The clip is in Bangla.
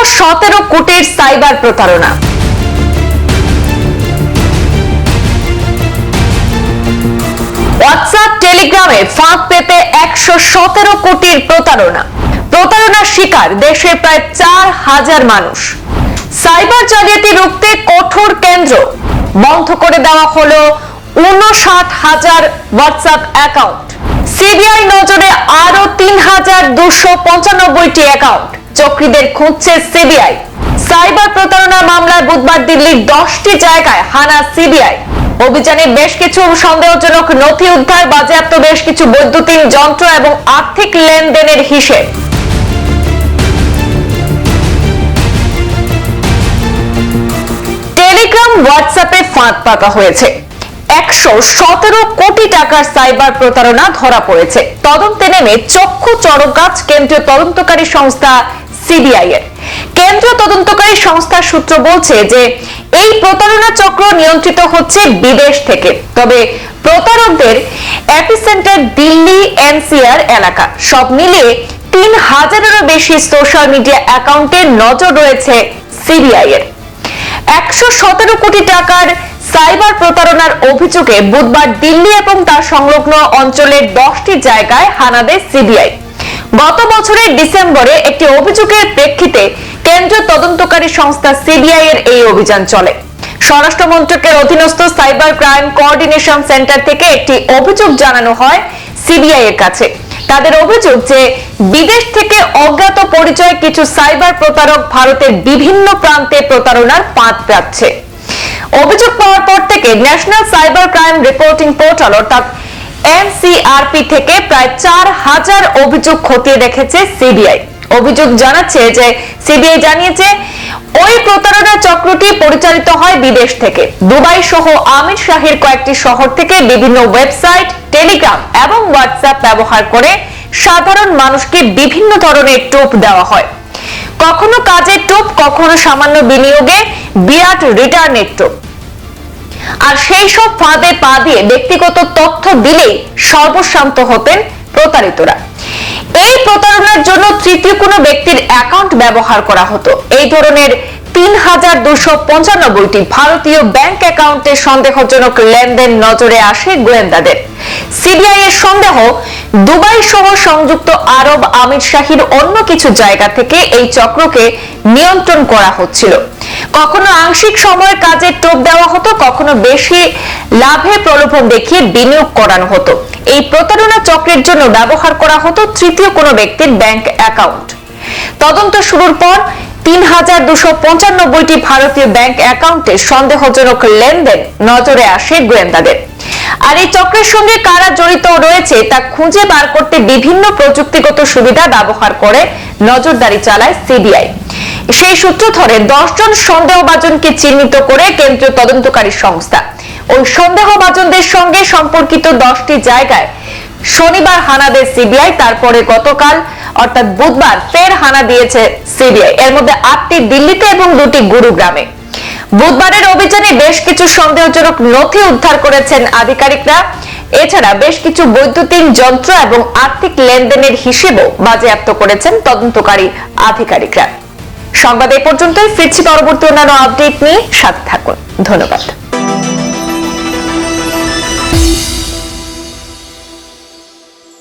117 কোটির সাইবার প্রতারণা। হোয়াটসঅ্যাপ টেলিগ্রামে ফাঁদ পেতে 117 কোটির প্রতারণা। প্রতারণার শিকার দেশের প্রায় 4,000 মানুষ। সাইবার জালিয়াতি রুখতে কঠোর কেন্দ্র। বন্ধ করে দেওয়া হলো 59,000 হোয়াটসঅ্যাপ অ্যাকাউন্ট। সিবিআই নজরে আরো 3,295টি অ্যাকাউন্ট। চক্রীদের খুঁজছে সিবিআই। সাইবার প্রতারণা মামলায় বুধবার দিল্লির 10টি জায়গায় হানা সিবিআই। অভিযানে বেশ কিছু সন্দেহজনক নথি উদ্ধার, বাজেয়াপ্ত বেশ কিছু বৈদ্যুতিন যন্ত্র এবং আর্থিক লেনদেনের হিসেব। টেলিগ্রাম হোয়াটসঅ্যাপে ফাঁদ পাতা হয়েছে। 117 কোটি টাকার সাইবার প্রতারণা ধরা পড়েছে। তদন্তে নেমে চক্ষু চড়কগাছ কেন্দ্রীয় তদন্তকারী সংস্থা সিবিআই এর। কেন্দ্রীয় তদন্তকারী সংস্থার সূত্র বলছে যে এই প্রতারণা চক্র নিয়ন্ত্রিত হচ্ছে বিদেশ থেকে। তবে প্রতারকদের এপিসেন্টার দিল্লি এনসিআর এলাকা। সব মিলিয়ে 3,000-এরও বেশি সোশ্যাল মিডিয়া অ্যাকাউন্টে নজর রয়েছে সিবিআই এর। 117 কোটি টাকার সাইবার প্রতারণার অভিযোগে বুধবার দিল্লি এবং তার সংলগ্ন অঞ্চলের 10টি জায়গায় হানা দেয় সিবিআই। গত বছরের ডিসেম্বরে একটি অভিযোগের প্রেক্ষিতে কেন্দ্রীয় তদন্তকারী সংস্থা সিবিআই এর এই অভিযান চলে। স্বরাষ্ট্র মন্ত্রকের অধীনস্থ সাইবার ক্রাইম কোঅর্ডিনেশন সেন্টার থেকে একটি অভিযোগ জানানো হয় সিবিআই এর কাছে। তাদের অভিযোগ যে বিদেশ থেকে অজ্ঞাত পরিচয় কিছু সাইবার প্রতারক ভারতের বিভিন্ন প্রান্তে প্রতারণার ফাঁদ পাচ্ছে। অভিযোগ পাওয়ার পর থেকে national cyber crime reporting portal অর্থাৎ এনসিআরপি থেকে প্রায় 4,000 অভিযোগ খতিয়ে দেখেছে সিবিআই। অভিযোগ জানাচ্ছে যে সিবিআই জানিয়েছে ওই প্রতারণা চক্রটি পরিচালিত হয় বিদেশ থেকে। দুবাই সহ আমির শাহের কয়েকটি শহর থেকে বিভিন্ন ওয়েবসাইট, টেলিগ্রাম এবং হোয়াটসঅ্যাপ ব্যবহার করে সাধারণ মানুষকে বিভিন্ন ধরনের টোপ দেওয়া হয়। কখনো কাজের টোপ, কখনো সামান্য বিনিয়োগে বিরাট রিটার্নের টোপ। আর সেই সব ফাঁদে পা দিয়ে ব্যক্তিগত তথ্য দিলেই সর্বশান্ত হতেন প্রতারিতরা। এই প্রতারণার জন্য তৃতীয় কোনো ব্যক্তির অ্যাকাউন্ট ব্যবহার করা হতো। এই ধরনের 3,295টি ভারতীয় ব্যাংক অ্যাকাউন্টে সন্দেহজনক লেনদেন নজরে আসে গোয়েন্দাদের। সিবিআই এর সন্দেহ দুবাই সহ সংযুক্ত আরব আমিরশাহীর অন্য কিছু জায়গা থেকে এই চক্রকে নিয়ন্ত্রণ করা হচ্ছিল। কখনো আংশিক সময়ের কাজে টোপ দেওয়া হতো, কখনো বেশি লাভে প্রলোভন দেখিয়ে বিনিয়োগ করানো হতো। এই প্রতারণা চক্রের জন্য ব্যবহার করা হতো তৃতীয় কোনো ব্যক্তির ব্যাংক অ্যাকাউন্ট। তদন্ত শুরুর পর 3,295টি ভারতীয় ব্যাংক অ্যাকাউন্টে সন্দেহজনক লেনদেন নজরে আসে গোয়েন্দাদের। আর এই চক্রের সঙ্গে কারা জড়িত রয়েছে তা খুঁজে বার করতে বিভিন্ন প্রযুক্তিগত সুবিধা ব্যবহার করে নজরদারি চালায় সিবিআই। সেই সূত্র ধরে 10 জন সন্দেহভাজনকে চিহ্নিত করে কেন্দ্রীয় তদন্তকারী সংস্থা ওই সন্দেহভাজনদের সঙ্গে সম্পর্কিত 10টি জায়গায় শনিবার হানা দেয় সিবিআই। তারপরে গতকাল অর্থাৎ বুধবার ফের হানা দিয়েছে সিবিআই। এর মধ্যে 8টি দিল্লিতে এবং 2টি গুরুগ্রামে। বুধবারের অভিযানে বেশ কিছু সন্দেহজনক নথি উদ্ধার করেছেন আধিকারিকরা। এছাড়া বেশ কিছু বৈদ্যুতিন যন্ত্র এবং আর্থিক লেনদেনের হিসেবও বাজেয়াপ্ত করেছেন তদন্তকারী আধিকারিকরা। সংবাদ এই পর্যন্তই। ফিরছি পরবর্তী অন্যান্য আপডেট নিয়ে। সাথে থাকুন। ধন্যবাদ।